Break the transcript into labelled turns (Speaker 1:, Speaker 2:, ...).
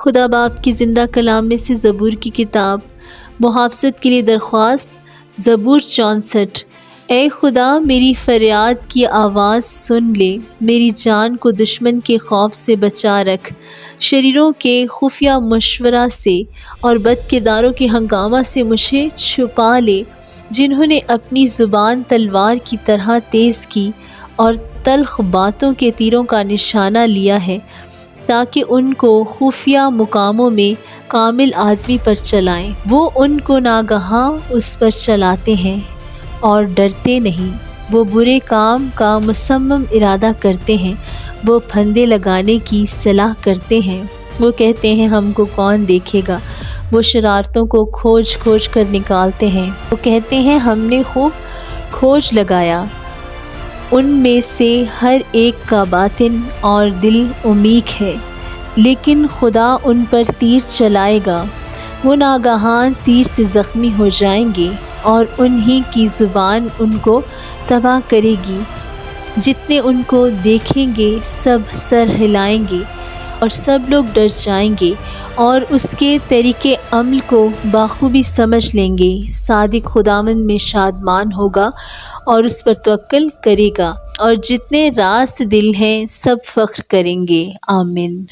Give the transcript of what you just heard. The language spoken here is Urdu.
Speaker 1: خدا باپ کی زندہ کلام میں سے زبور کی کتاب محافظت کے لیے درخواست۔ زبور 64۔ اے خدا میری فریاد کی آواز سن لے، میری جان کو دشمن کے خوف سے بچا رکھ، شریروں کے خفیہ مشورہ سے اور بد کرداروں کے ہنگامہ سے مجھے چھپا لے، جنہوں نے اپنی زبان تلوار کی طرح تیز کی اور تلخ باتوں کے تیروں کا نشانہ لیا ہے، تاکہ ان کو خفیہ مقاموں میں کامل آدمی پر چلائیں۔ وہ ان کو ناگہاں اس پر چلاتے ہیں اور ڈرتے نہیں۔ وہ برے کام کا مصمم ارادہ کرتے ہیں، وہ پھندے لگانے کی صلاح کرتے ہیں۔ وہ کہتے ہیں ہم کو کون دیکھے گا، وہ شرارتوں کو کھوج کھوج کر نکالتے ہیں۔ وہ کہتے ہیں ہم نے خوب کھوج لگایا۔ ان میں سے ہر ایک کا باطن اور دل عمیق ہے، لیکن خدا ان پر تیر چلائے گا۔ وہ ناگہاں تیر سے زخمی ہو جائیں گے اور انہی کی زبان ان کو تباہ کرے گی۔ جتنے ان کو دیکھیں گے سب سر ہلائیں گے اور سب لوگ ڈر جائیں گے اور اس کے طریقے عمل کو بخوبی سمجھ لیں گے۔ صادق خداوند میں شادمان ہوگا اور اس پر توکل کرے گا، اور جتنے راست دل ہیں سب فخر کریں گے۔ آمین۔